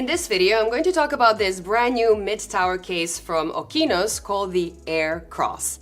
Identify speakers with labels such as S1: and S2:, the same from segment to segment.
S1: In this video, I'm going to talk about this brand new mid-tower case from Okinos called the Air Cross.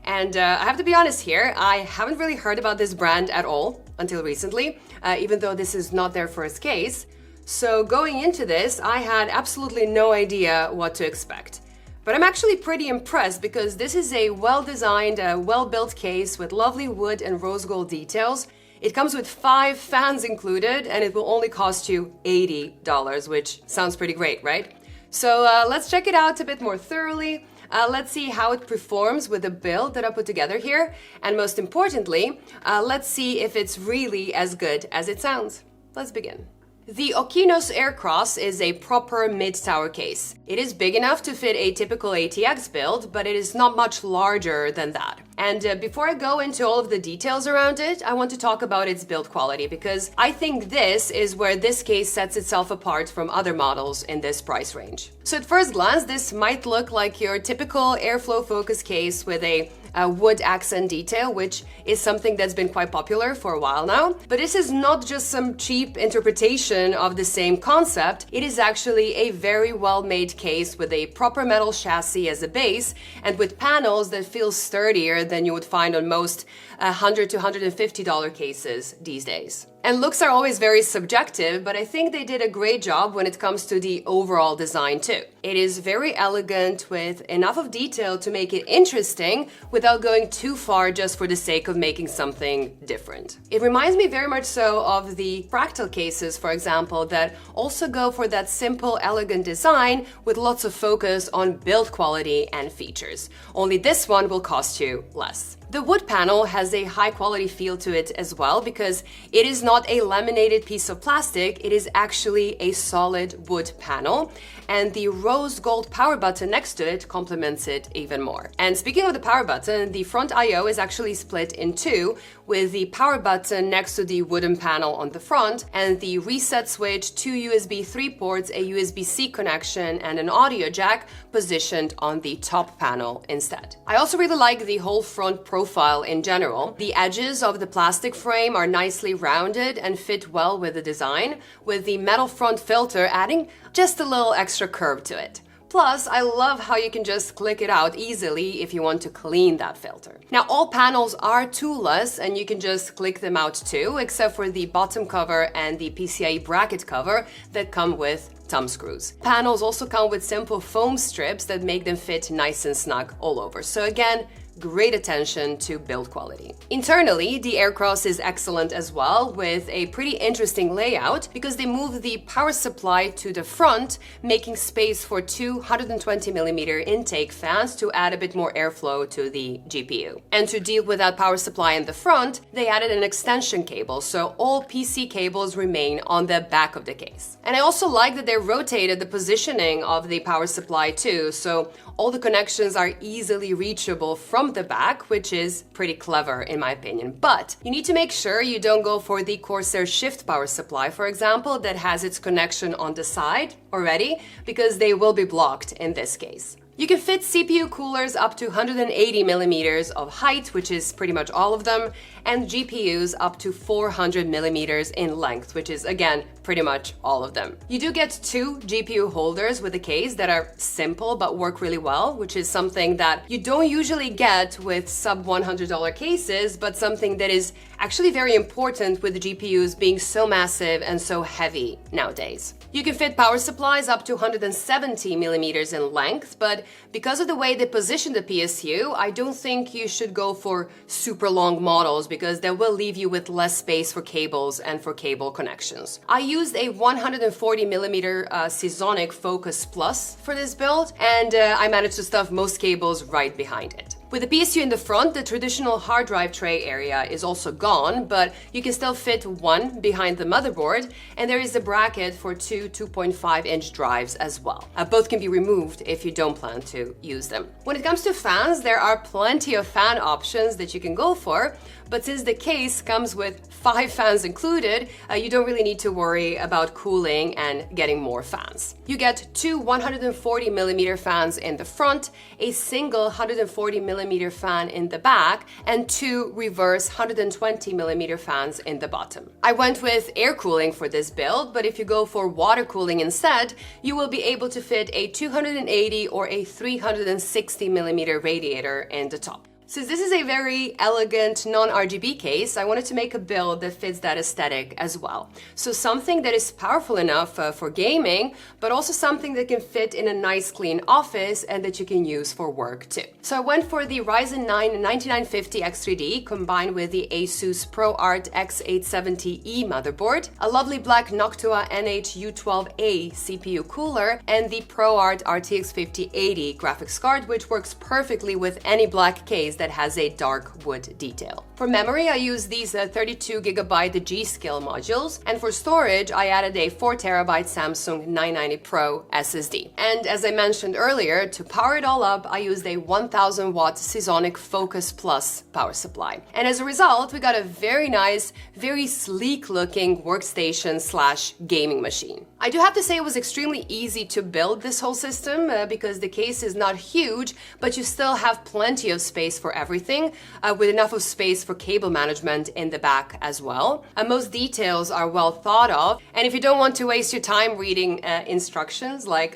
S1: And I have to be honest here, I haven't really heard about this brand at all until recently, even though this is not their first case. So going into this, I had absolutely no idea what to expect. But I'm actually pretty impressed because this is a well-designed, well-built case with lovely wood and rose gold details. It comes with 5 fans included, and it will only cost you $80, which sounds pretty great, right? So let's check it out a bit more thoroughly. Let's see how it performs with the build that I put together here. And most importantly, let's see if it's really as good as it sounds. Let's begin. The Okinos Air Cross is a proper mid-tower case. It is big enough to fit a typical ATX build, but it is not much larger than that. And before I go into all of the details around it, I want to talk about its build quality because I think this is where this case sets itself apart from other models in this price range. So at first glance, this might look like your typical airflow focus case with a wood accent detail, which is something that's been quite popular for a while now. But this is not just some cheap interpretation of the same concept. It is actually a very well-made case with a proper metal chassis as a base and with panels that feel sturdier than you would find on most $100 to $150 cases these days. And looks are always very subjective, but I think they did a great job when it comes to the overall design too. It is very elegant with enough of detail to make it interesting without going too far just for the sake of making something different. It reminds me very much so of the fractal cases, for example, that also go for that simple, elegant design with lots of focus on build quality and features. Only this one will cost you less. The wood panel has a high quality feel to it as well because it is not a laminated piece of plastic, it is actually a solid wood panel, and the rose gold power button next to it complements it even more. And speaking of the power button, the front I/O is actually split in two, with the power button next to the wooden panel on the front and the reset switch, 2 USB 3 ports, a USB-C connection and an audio jack positioned on the top panel instead. I also really like the whole front profile in general. The edges of the plastic frame are nicely rounded and fit well with the design, with the metal front filter adding just a little extra curve to it. Plus, I love how you can just click it out easily if you want to clean that filter. Now, all panels are toolless and you can just click them out too, except for the bottom cover and the PCIe bracket cover that come with thumb screws. Panels also come with simple foam strips that make them fit nice and snug all over. So again, great attention to build quality. Internally, the Air Cross is excellent as well, with a pretty interesting layout because they move the power supply to the front, making space for 2 120mm intake fans to add a bit more airflow to the GPU. And to deal with that power supply in the front, they added an extension cable, so all PC cables remain on the back of the case. And I also like that they rotated the positioning of the power supply too, so all the connections are easily reachable from the back, which is pretty clever in my opinion. But you need to make sure you don't go for the Corsair Shift power supply, for example, that has its connection on the side already, because they will be blocked in this case. You can fit CPU coolers up to 180mm of height, which is pretty much all of them, and GPUs up to 400mm in length, which is again pretty much all of them. You do get 2 GPU holders with the case that are simple but work really well, which is something that you don't usually get with sub $100 cases, but something that is actually very important with the GPUs being so massive and so heavy nowadays. You can fit power supplies up to 170mm in length, but because of the way they position the PSU, I don't think you should go for super long models because that will leave you with less space for cables and for cable connections. I used a 140mm Seasonic Focus Plus for this build, and I managed to stuff most cables right behind it. With the PSU in the front, the traditional hard drive tray area is also gone, but you can still fit one behind the motherboard, and there is a bracket for 2 2.5-inch drives as well. Both can be removed if you don't plan to use them. When it comes to fans, there are plenty of fan options that you can go for, but since the case comes with 5 fans included, you don't really need to worry about cooling and getting more fans. You get 2 140mm fans in the front, a single 140mm fan in the back, and 2 reverse 120mm fans in the bottom. I went with air cooling for this build, but if you go for water cooling instead, you will be able to fit a 280 or a 360mm radiator in the top. Since this is a very elegant non-RGB case, I wanted to make a build that fits that aesthetic as well. So something that is powerful enough for gaming, but also something that can fit in a nice clean office and that you can use for work too. So I went for the Ryzen 9 9950 X3D combined with the Asus ProArt X870E motherboard, a lovely black Noctua NH-U12A CPU cooler, and the ProArt RTX 5080 graphics card, which works perfectly with any black case that has a dark wood detail. For memory, I use these 32GB G-Skill modules, and for storage, I added a 4TB Samsung 990 Pro SSD. And as I mentioned earlier, to power it all up, I used a 1000 watt Seasonic Focus Plus power supply. And as a result, we got a very nice, very sleek looking workstation slash gaming machine. I do have to say it was extremely easy to build this whole system because the case is not huge, but you still have plenty of space for everything, with enough of space for cable management in the back as well. Most details are well thought of, and if you don't want to waste your time reading instructions like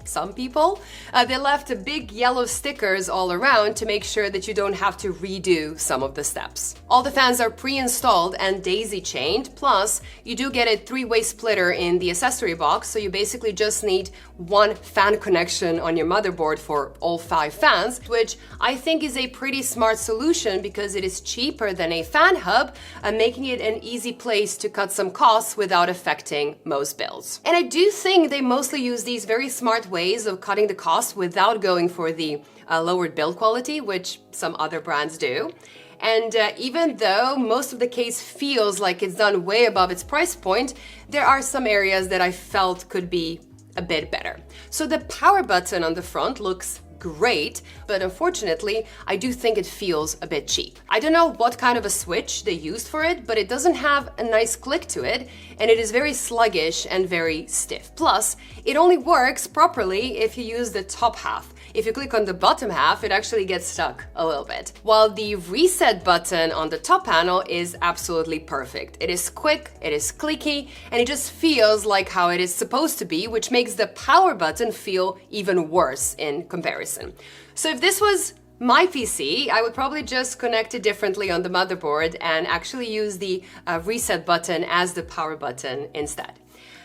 S1: some people, they left big yellow stickers all around to make sure that you don't have to redo some of the steps. All the fans are pre-installed and daisy-chained, plus you do get a 3-way splitter in the accessory box, so you basically just need one fan connection on your motherboard for all 5 fans, which I think is a pretty smart solution because it is cheaper than a fan hub, making it an easy place to cut some costs without affecting most builds. And I do think they mostly use these very smart ways of cutting the cost without going for the lowered build quality, which some other brands do. And even though most of the case feels like it's done way above its price point, there are some areas that I felt could be a bit better. So the power button on the front looks great, but unfortunately, I do think it feels a bit cheap. I don't know what kind of a switch they used for it, but it doesn't have a nice click to it, and it is very sluggish and very stiff. Plus, it only works properly if you use the top half. If you click on the bottom half, it actually gets stuck a little bit. While the reset button on the top panel is absolutely perfect. It is quick, it is clicky, and it just feels like how it is supposed to be, which makes the power button feel even worse in comparison. So if this was my PC, I would probably just connect it differently on the motherboard and actually use the reset button as the power button instead.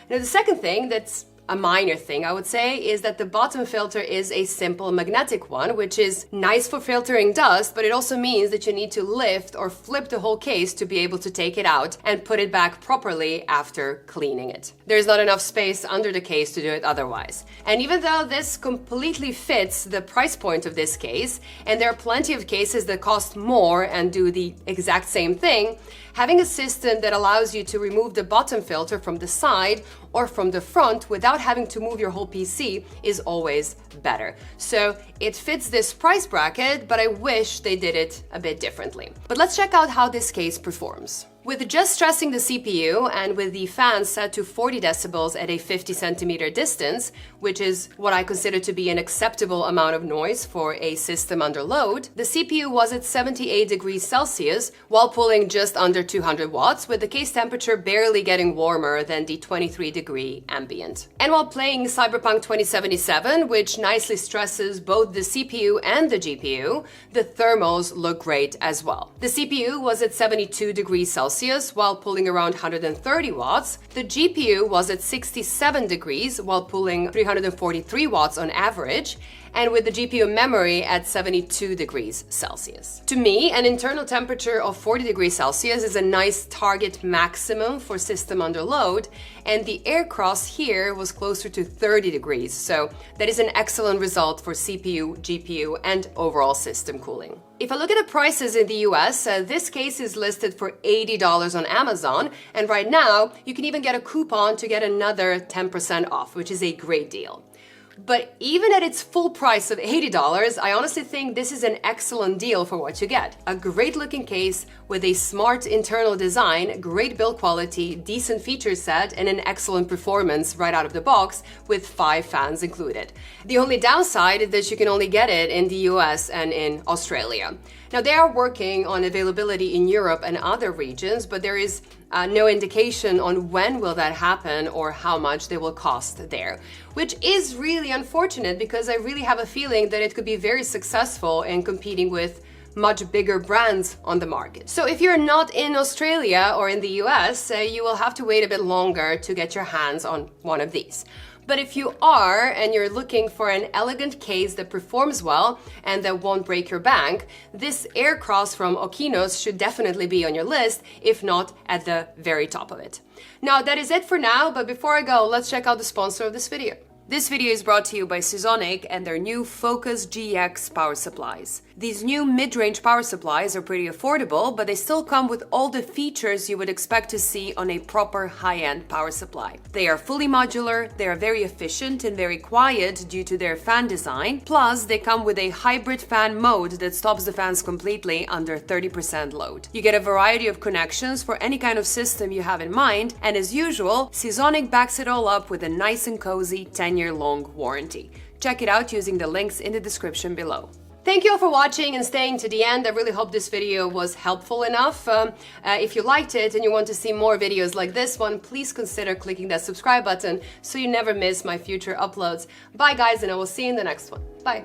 S1: Now, the second thing that's a minor thing, I would say, is that the bottom filter is a simple magnetic one, which is nice for filtering dust, but it also means that you need to lift or flip the whole case to be able to take it out and put it back properly after cleaning it. There's not enough space under the case to do it otherwise. And even though this completely fits the price point of this case, and there are plenty of cases that cost more and do the exact same thing, having a system that allows you to remove the bottom filter from the side or from the front without having to move your whole PC is always better. So it fits this price bracket, but I wish they did it a bit differently. But let's check out how this case performs. With just stressing the CPU and with the fan set to 40 decibels at a 50 centimeter distance, which is what I consider to be an acceptable amount of noise for a system under load, the CPU was at 78 degrees Celsius while pulling just under 200 watts, with the case temperature barely getting warmer than the 23-degree ambient. And while playing Cyberpunk 2077, which nicely stresses both the CPU and the GPU, the thermals look great as well. The CPU was at 72 degrees Celsius while pulling around 130 watts. The GPU was at 67 degrees while pulling 343 watts on average, and with the GPU memory at 72 degrees Celsius. To me, an internal temperature of 40 degrees Celsius is a nice target maximum for system under load, and the air cross here was closer to 30 degrees, so that is an excellent result for CPU, GPU, and overall system cooling. If I look at the prices in the US, this case is listed for $80 on Amazon, and right now you can even get a coupon to get another 10% off, which is a great deal. But even at its full price of $80, I honestly think this is an excellent deal for what you get. A great looking case with a smart internal design, great build quality, decent feature set, and an excellent performance right out of the box with 5 fans included. The only downside is that you can only get it in the US and in Australia. Now, they are working on availability in Europe and other regions, but there is no indication on when will that happen or how much they will cost there, which is really unfortunate because I really have a feeling that it could be very successful in competing with much bigger brands on the market. So if you're not in Australia or in the US, you will have to wait a bit longer to get your hands on one of these. But if you are and you're looking for an elegant case that performs well and that won't break your bank, this Air Cross from Okinos should definitely be on your list, if not at the very top of it. Now, that is it for now, but before I go, let's check out the sponsor of this video. This video is brought to you by Seasonic and their new Focus GX power supplies. These new mid-range power supplies are pretty affordable, but they still come with all the features you would expect to see on a proper high-end power supply. They are fully modular, they are very efficient and very quiet due to their fan design, plus they come with a hybrid fan mode that stops the fans completely under 30% load. You get a variety of connections for any kind of system you have in mind, and as usual, Seasonic backs it all up with a nice and cozy 10-year-long warranty. Check it out using the links in the description below. Thank you all for watching and staying to the end. I really hope this video was helpful enough. If you liked it and you want to see more videos like this one, please consider clicking that subscribe button so you never miss my future uploads. Bye guys, and I will see you in the next one. Bye.